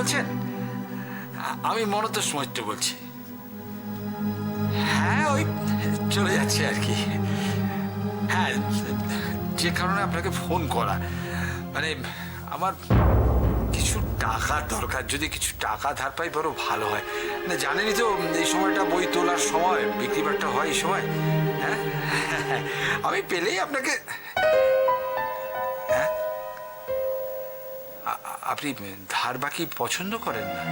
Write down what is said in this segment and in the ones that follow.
বলছেন? আমি মনতোষ মৈত্র বলছি। হ্যাঁ, ওই চলে যাচ্ছে আর কি। হ্যাঁ, যে কারণে আপনাকে ফোন করা, মানে আমার কিছু টাকার দরকার। যদি কিছু টাকা ধার পাই বড় ভালো হয়। না, জানেনই তো এই সময়টা বই তোলার সময়, বিক্রি বাট্টা হয় এই সময়। হ্যাঁ, আমি পেলেই আপনাকে। হ্যাঁ, আপনি ধার বাকি পছন্দ করেন না?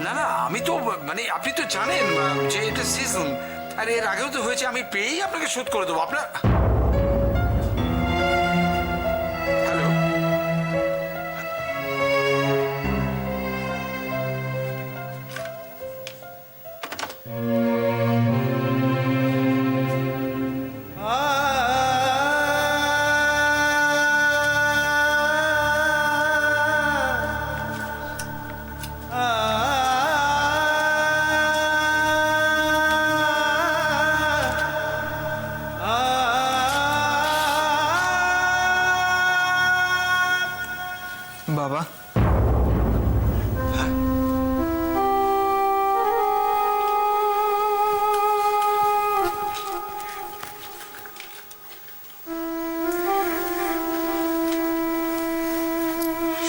না না, আমি তো মানে আপনি তো জানেন যে এটা সিজন, আর এর আগেও তো হয়েছে। আমি পেয়েই আপনাকে শোধ করে দেবো। আপনার হ্যালো, বাবা,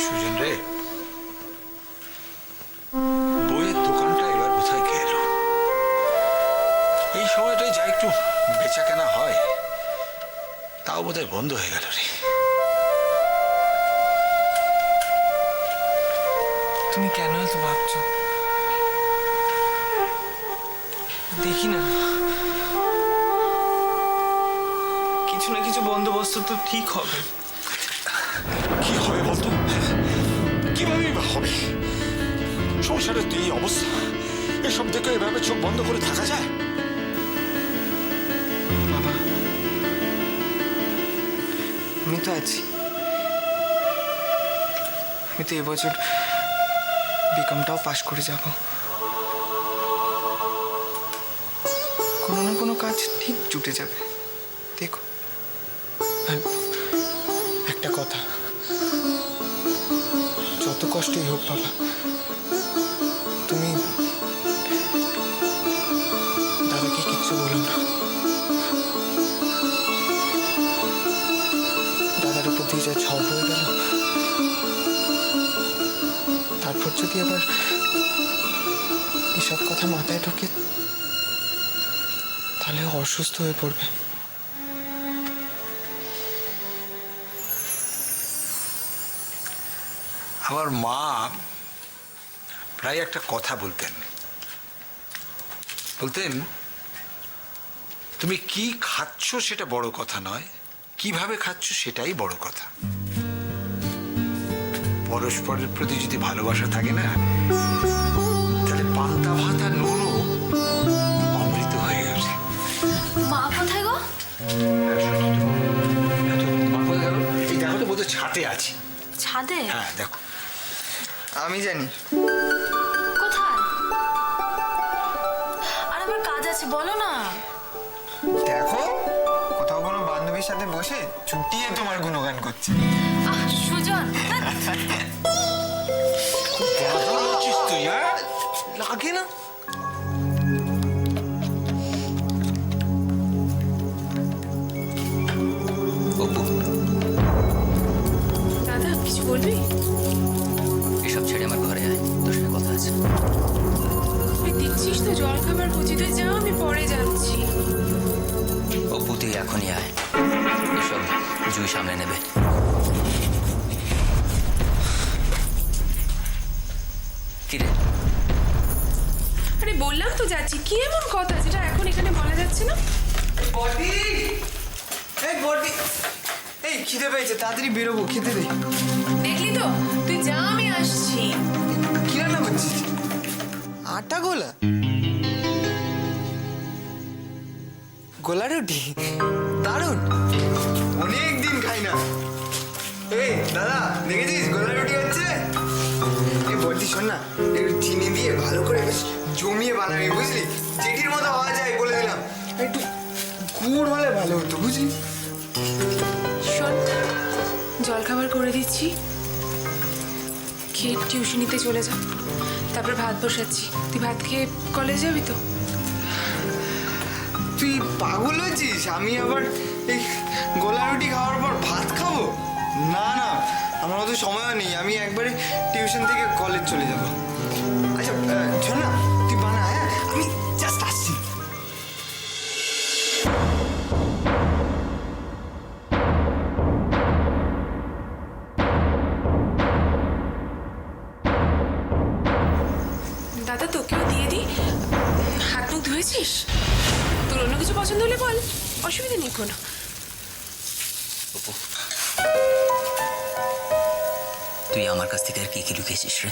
সুজন রে, বইয়ের দোকানটা এবার কোথায় গেল? এই সময়টাই যা একটু বেচা কেনা হয়, তাও বোধহয় বন্ধ হয়ে গেল রে। তুমি কেন এত ভাবছো? দেখি না, কিছু না কিছু বন্দোবস্ত তো ঠিক হবে। কি হবে বলতো? কিভাবে বা হবে? সংসারের তো এই অবস্থা, এসব দেখে এভাবে চোখ বন্ধ করে থাকা যায়? বাবা, আমি তো আছি। আমি তো এবছর বিকমটাও পাশ করে যাব। কোনো না কোনো কাজ ঠিক জুটে যাবে, দেখো। আর একটা কথা, যত কষ্টই হোক বাবা, তুমি দাদাকে কিচ্ছু বলো না। দাদার উপর দিয়ে যা ঝড় হয়ে গেল, তারপর যদি আবার এসব কথা মাথায় ঢোকে, তাহলে অসুস্থ হয়ে পড়বে। আমার মা প্রায় একটা কথা বলতেন, তুমি কি খাচ্ছ সেটা বড় কথা নয়, কিভাবে খাচ্ছ সেটাই বড় কথা। পরস্পরের প্রতি যদি ভালোবাসা থাকে না, তাহলে পান্তা ভাত আর নুনও অমৃত হয়ে গেছে। মা কোথায় গো? মা কোথায় গেল? এই দেখো তো, বোধহয় ছাদে আছে। ছাদে? হ্যাঁ, দেখো। আমি জানি কোথায়? আর আমার কাজ আছে, বলো না। দেখো, কোথাও কোনো বান্ধবীর সাথে বসে চুটিয়ে তোমার গুণগান করছে। সুজন, লাগে না? দাদা কিছু বলবি? এসব ছেড়ে আমার ঘরে আয়, তোর সঙ্গে কথা আছে। তুই দিচ্ছিস তো জল খাবার বুঝিতে যাও, আমি পরে যাচ্ছি। অপু, তুই এখনই আয়, এসব জুই সামনে নেবে। কিরে? আরে বললাম তো যাচ্ছি। কি এমন কথা যেটা এখন এখানে বলা যাচ্ছে না? বডি, এই বডি, এই খিদে পেয়েছে, তাড়াতাড়ি বেরোবো, খেতে দে। দেখলি তো, তুই যা, আমি আসছি। কি রান্না করছিস? আটা গোলা? গোলা রুটি? দারুণ, অনেক দিন খাই না। এই দাদা, দেখেছিস গোলা রুটি হচ্ছে? এই বলছি, শোন না, একটু চিনি দিয়ে ভালো করে বেশ জমিয়ে বানাবি, বুঝলি? চিঠির মতো হওয়া যায় বলে দিলাম। একটু গুড় হলে ভালো হতো, বুঝলি? শোন, জল খাবার করে দিচ্ছি। কি খেয়ে টিউশনিতে চলে যা, তারপর ভাত বসাচ্ছি। তুই ভাত খেয়ে কলেজ যাবি তো? তুই পাগল হয়েছিস? আমি আবার এই গোলা রুটি খাওয়ার পর ভাত খাবো? না না, আমার অত সময়ও নেই। আমি একবারে টিউশন থেকে কলেজ চলে যাব। আচ্ছা শোন না, তুই বানা, হ্যাঁ আমি জাস্ট আসছি। দাদা তোকেও দিয়ে দিই। হাত মুখ ধুয়েছিস? তোর অন্য কিছু পছন্দ হলে বল, অসুবিধা নেই কোনো। অপু, তুই আমার কাছ থেকে আর কি কি লুকিয়েছিস রে?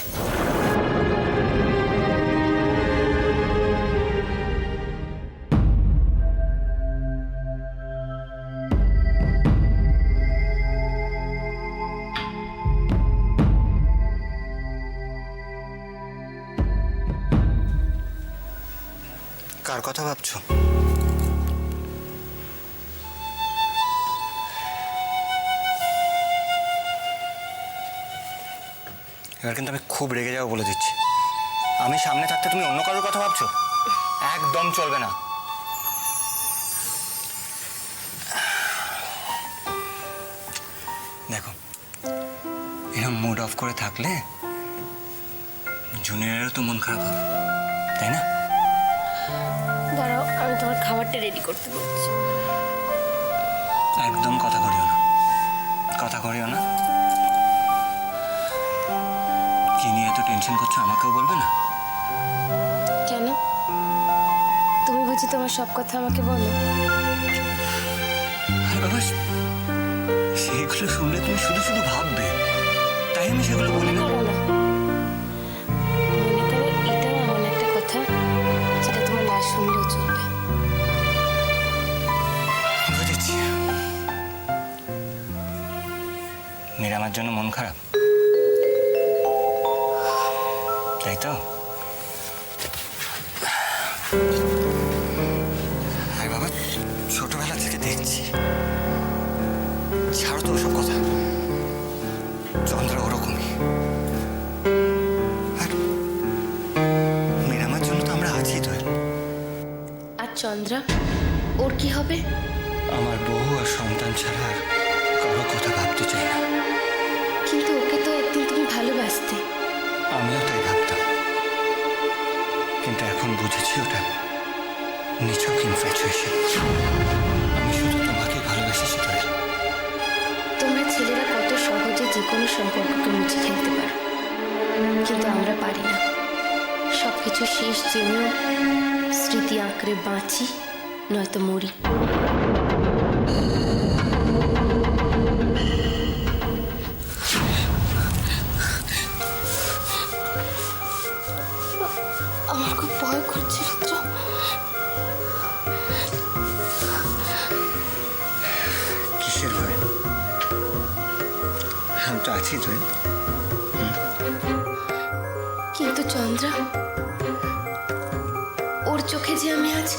কার কথা ভাবছো? এবার কিন্তু আমি খুব রেগে যাবো বলে দিচ্ছি। আমি সামনে থাকতে তুমি অন্য কারোর কথা ভাবছো? একদম চলবে না। দেখো, এরকম মুড অফ করে থাকলে জুনিয়রেরও তো মন খারাপ হবে, তাই না? দাঁড়াও, আমি তোমার খাবারটা রেডি করতে বলছি। একদম কথা করিও না, কথা করিও না। কি নিয়ে এত টেনশন করছো আমাকেও বলবে না? কেন? তুমি বুঝি তোমার সব কথা আমাকে বলো? আরে বাবা, সেগুলো শুনলে তুমি শুধু শুধু ভাববে, তাই আমি সেগুলো বলি না। করো না, মনে করো এটাও এমন একটা কথা যেটা তোমার না শুনলেও চলবে। বুঝেছি। মীরামার জন্য মন খারাপ, তাই তো? আরে বাবা, ছোটবেলা থেকে দেখছি। ছাড়ো তো ওসব কথা। চন্দ্র ওরকমই। আর মীরামার জন্য তো আমরা আছি তো। আর চন্দ্রা, ওর কি হবে? আমার বউ আর সন্তান ছাড়া আর কারো কথা ভাবতে চাই না। কিন্তু ওকে তো একদিন তুমি ভালোবাসতে। আমিও তাই ভাবতাম, কিন্তু এখন বুঝেছি ওটা নিছক ইনফ্যাচুয়েশন। আমি শুধু তোমাকে ভালোবেসেছি তো। তোমরা ছেলেরা কত সহজে যে কোনো সম্পর্ককে মুছে ফেলতে পারো, কিন্তু আমরা পারি না। সবকিছু শেষ জেনেও স্মৃতি আঁকড়ে বাঁচি, নয়তো মরি। আমার খুব ভয় করছে রুদ্র। কিসের ভয়? আমি তো আছি তো। কিন্তু চন্দ্রা, ওর চোখে যে আমি আজ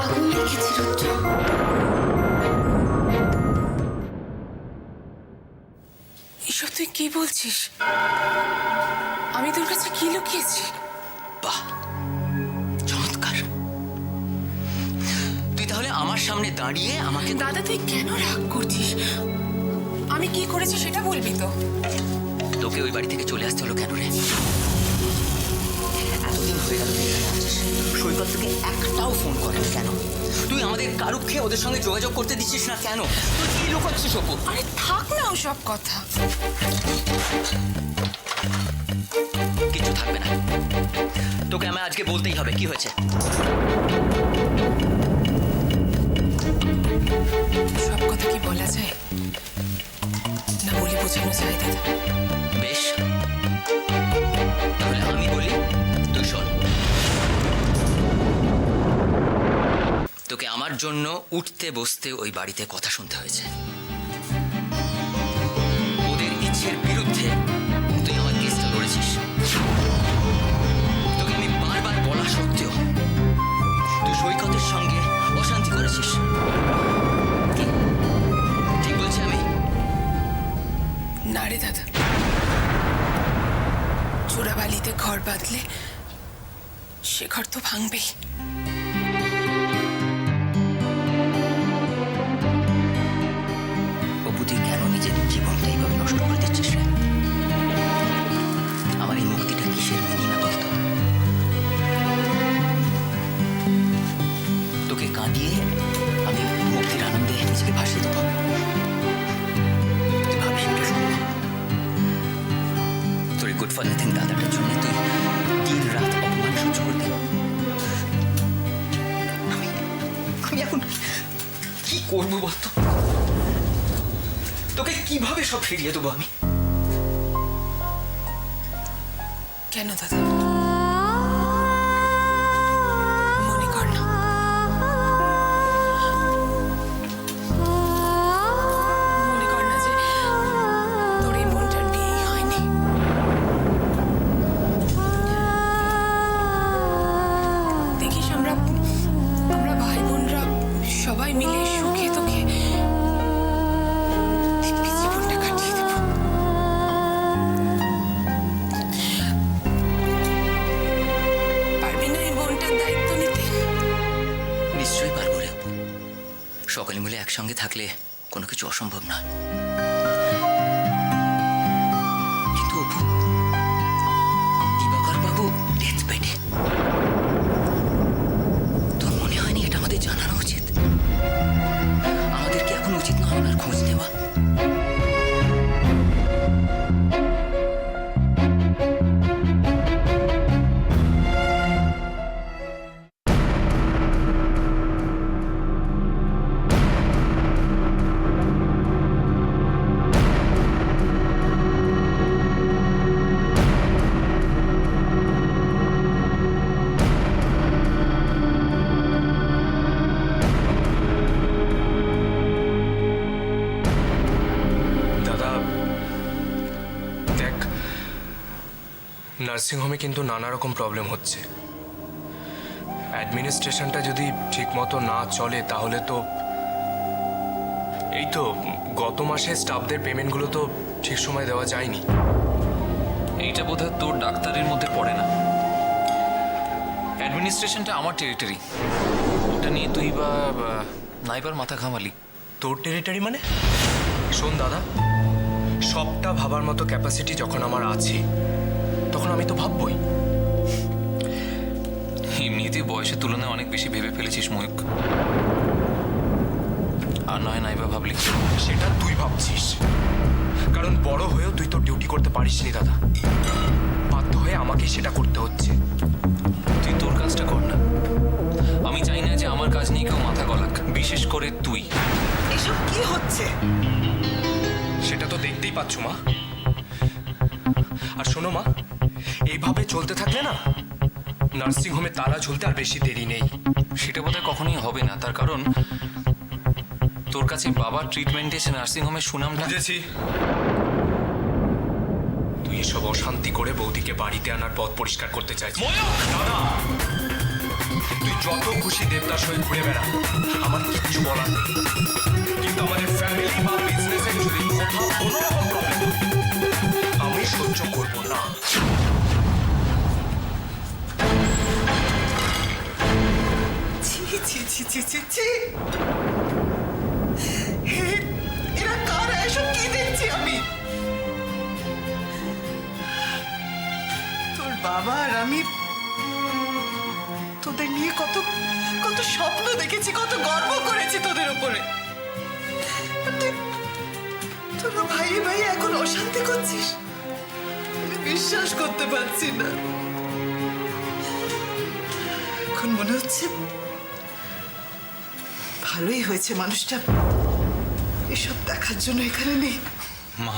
আগুন দেখেছি রুদ্র। এসব তুই কি বলছিস? আমি তোর কাছে কি লুকিয়েছি? বাহ, চমৎকার। তুই তাহলে আমার সামনে দাঁড়িয়ে আমাকে দাদা তুই কেন রাগ করছিস? আমি কি করেছি সেটা বলবি তো? তোকে ওই বাড়ি থেকে চলে আসতে হলো কেন রে? এতদিন হয়ে গেল তুই এখানে আছিস, সৈকত থেকে একটাও ফোন করেন কেন? তুই আমাদের কারুককে ওদের সঙ্গে যোগাযোগ করতে দিচ্ছিস না কেন? তুই কি লুকোচ্ছিস অপু? আরে থাক না ওসব কথা। কিছু থাকবে না, তোকে আমি আজকে বলতেই হবে কি হয়েছে। সব কথা কি বলা যায়? না বলে বোঝানো যায় দাদা? বেশ, তাহলে আমি বলি, তুই শোন। তোকে আমার জন্য উঠতে বসতে ওই বাড়িতে কথা শুনতে হয়েছে। ওদের ইচ্ছের বিরুদ্ধে তুই আমার কেসটা লড়েছিস। তোকে আমি বারবার বলা সত্ত্বেও তুই সৈকতের সঙ্গে অশান্তি করেছিস। কি ঠিক বলছি আমি? না রে দাদা, সে ঘর তো ভাঙবেই। অপু, তুই কেন নিজের জীবনটা এইভাবে নষ্ট করে দিচ্ছিস রে? আমার এই মুক্তিটা কিসের মিনিমা বলতো? তোকে কাঁদিয়ে আমি মুক্তির আনন্দে নিজেকে ভাসিয়ে দেবো। তুই ভাবছিস এটা সম্ভব? তোর গুড ফর নাথিং দাদাটার জন্য তুই দিন রাত অপমান সহ্য করবি? আমি এখন কি করবো বলতো? তোকে কিভাবে সব ফিরিয়ে দেবো আমি? কেন দাদা, মনে কর না যে তোর এই বোনটার বিয়েই হয়নি। দেখিস আমরা ভাই বোনরা সবাই মিলে সুখে তোকে দিব্যি জীবনটা কাটিয়ে দেব। পারবি না এই বোনটার দায়িত্ব নিতে? নিশ্চয়ই পারবো রে অপু। সকলে মিলে একসঙ্গে থাকলে কোনো কিছু অসম্ভব নয়। কিন্তু অপু, দিবাকর বাবু ডেথ বেডে। তোর মনে হয়নি এটা আমাদের জানানো উচিত? আমাদের কি এখন উচিত নয় ওনার খোঁজ নেওয়া? দাদা দেখ, নার্সিংহোমে কিন্তু নানা রকম প্রবলেম হচ্ছে। অ্যাডমিনিস্ট্রেশনটা যদি ঠিকমতো না চলে তাহলে তো এই তো গত মাসে স্টাফদের পেমেন্টগুলো তো ঠিক সময় দেওয়া যায়নি। এইটা বোধহয় তোর ডাক্তারের মধ্যে পড়ে না। অ্যাডমিনিস্ট্রেশনটা আমার টেরিটরি, ওটা নিয়ে তুই বা নাইবার মাথা ঘামালি। তোর টেরিটরি মানে? শোন দাদা, সবটা ভাবার মতো ক্যাপাসিটি যখন আমার আছে তখন আমি তো ভাববই। এমনিতে বয়সের তুলনায় অনেক বেশি ভেবে ফেলেছিস ময়ূক। আর নয় নাইবা ভাবলি। সেটা তুই ভাবছিস, কারণ বড় হয়েও তুই তো ডিউটি করতে পারিসনি দাদা। বাধ্য হয়ে আমাকেই সেটা করতে হচ্ছে। তুই তোর কাজটা কর না। আমি চাই না যে আমার কাজ নিয়ে কেউ মাথা গলাক, বিশেষ করে তুই। এসব কি হচ্ছে? সেটা তো দেখতেই পাচ্ছ মা। আর শোনো মা, এইভাবে চলতে থাকলে না নার্সিংহোমে তালা ঝুলতে আর বেশি দেরি নেই। সেটা বোধহয় কখনোই হবে না, তার কারণ তোর কাছে বাবার ট্রিটমেন্টে এসে নার্সিংহোমের সুনামটা। বুঝেছি, তুই এসব অশান্তি করে বৌদিকে বাড়িতে আনার পথ পরিষ্কার করতে চাইছিস। দাদা, তুই যত খুশি দেবতার সঙ্গে ঘুরে বেড়া, আমার কিচ্ছু বলার নেই। কিন্তু আমাদের ফ্যামিলি বা বিজনেসে যদি কোথাও কোনো রকম প্রবলেম হয়, আমি সহ্য করবো না। ছি ছি ছি ছি ছি ছি! এরা কারা? এসব কি দেখছি আমি? তোর বাবা আর আমি তোদের নিয়ে কত কত স্বপ্ন দেখেছি, কত গর্ব করেছি তোদের উপরে। আর তোর ভাই ভাই এখন অশান্তি করছিস? আমি বিশ্বাস করতে পারছি না। এখন মনে হচ্ছে ভালোই হয়েছে মানুষটা এসব দেখার জন্য এখানে নেই। মা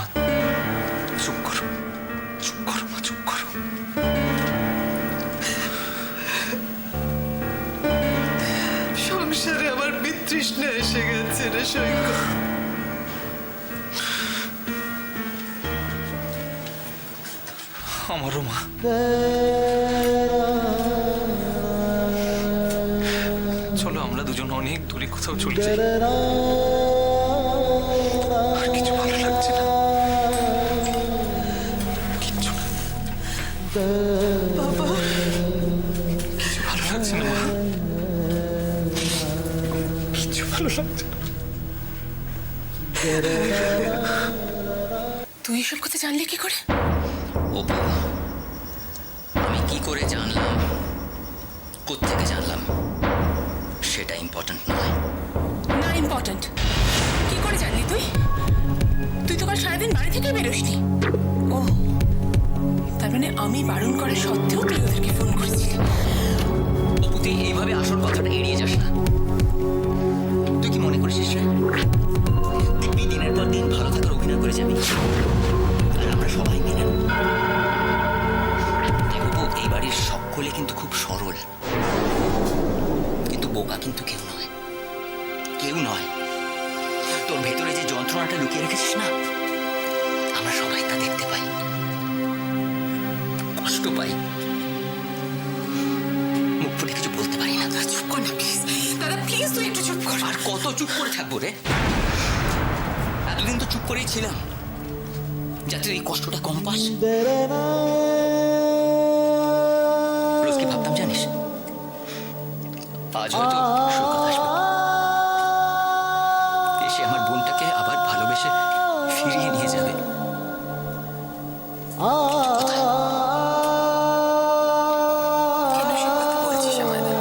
চুপ করো, চুপ করো মা, চুপ করো। সংসারে আমার বিতৃষ্ণা এসে গেছে রে সৈকত। আমারও মা। চলো আমরা দুজন অনেক দূরে কোথাও চলে যাই। আর কিছু ভালো লাগছে না, কিচ্ছু না। বাবা লাগছে না মা। কিচ্ছু ভালো লাগছে না। তুই এসব কথা জানলি কি করে? ও বাবা, আমি কি করে জানলাম, কোত্থেকে জানলাম, সেটা ইম্পর্ট্যান্ট নয়। না ইম্পর্ট্যান্ট। কি করে জানলি তুই? তুই তো কাল সারাদিন বাড়ি থেকে বেরোসনি। ও, তার মানে আমি বারণ করা সত্ত্বেও তুই ওদেরকে ফোন করেছিলি। অপু, তুই এইভাবে আসল কথাটা এড়িয়ে যাস না। তুই কি মনে করেছিস না দেখবি দিনের পর দিন ভালো থাকার অভিনয় করে যাবি, আর আমরা সবাই মেনে নেব। দেখো বউ, এই বাড়ির সকলে কিন্তু খুব সরল, কিন্তু বোকা কিন্তু কেউ নয়, কেউ নয়। তোর ভেতরে যে যন্ত্রণাটা লুকিয়ে রেখেছিস না, আমরা সবাই তা দেখতে পাই, কষ্ট পাই, মুখ ফুটে কিছু বলতে পারি না। চুপ কর না প্লিজ। দাদা প্লিজ তুই একটু চুপ কর। আর কত চুপ করে থাকবো রে? এতদিন তো চুপ করেই ছিলাম, যাতে এই কষ্টটা কম পাস। রোজ কি ভাবতাম জানিস, আজ হয়তো সৈকত আসবে, এসে আমার বোনটাকে আবার ভালোবেসে ফিরিয়ে নিয়ে যাবে। কোথায়? কেন সব কথা বলছিস আমাদের?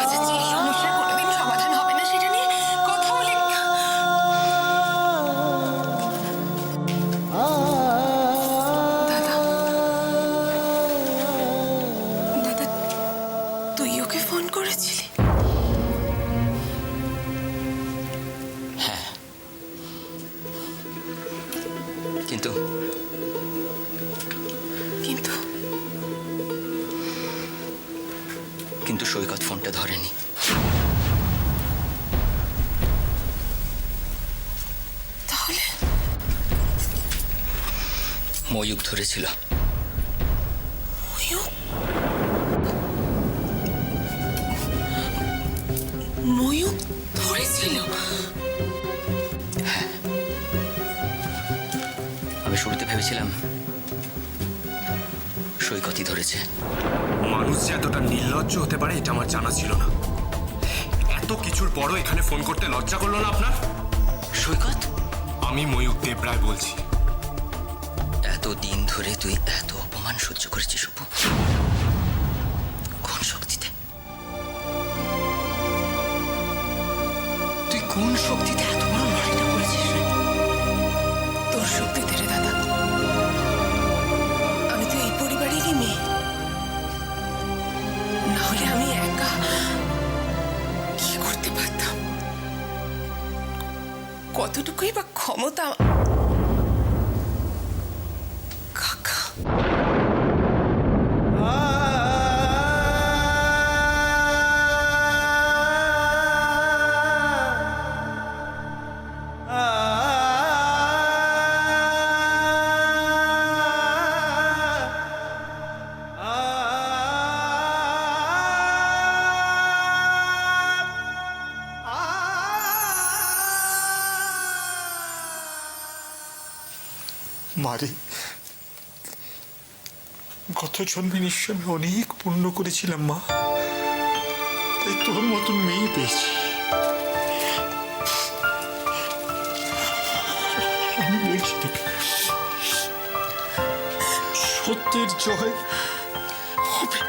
আচ্ছা, যে সমস্যার কোনোদিন সমাধান হবে না সেটা নিয়ে কথা বলে দাদা, দাদা তুই ওকে ফোন করেছিলি? হ্যাঁ, কিন্তু কিন্তু কিন্তু সৈকত ফোনটা ধরেনি। তাহলে ময়ূক ধরেছিল। ময়ূক? ময়ূক ধরেছিল? আমি শুরুতে ভেবেছিলাম সৈকতই ধরেছে। মানুষ যে এতটা নির্লজ্জ হতে পারে এটা আমার জানা ছিল না। এত কিছুর পরও এখানে ফোন করতে লজ্জা করলো না আপনার? সৈকত, আমি ময়ূক দেবরায় বলছি। এত দিন ধরে তুই এত অপমান সহ্য করেছিস অপু, কোন শক্তিতে? তুই কোন শক্তিতে এত বড় লড়াইটা করেছিস রে? তোর শক্তিতে রে দাদা। আমি তো এই পরিবারেরই মেয়ে, না হলে আমি একা কি করতে পারতাম? কতটুকুই বা ক্ষমতা কাকা। মারে, গত জন্মে নিশ্চয় আমি অনেক পুণ্য করেছিলাম মা, তাই তোর মতন মেয়ে পেয়েছি। আমি বলছি তোকে, সত্যের জয় হবে।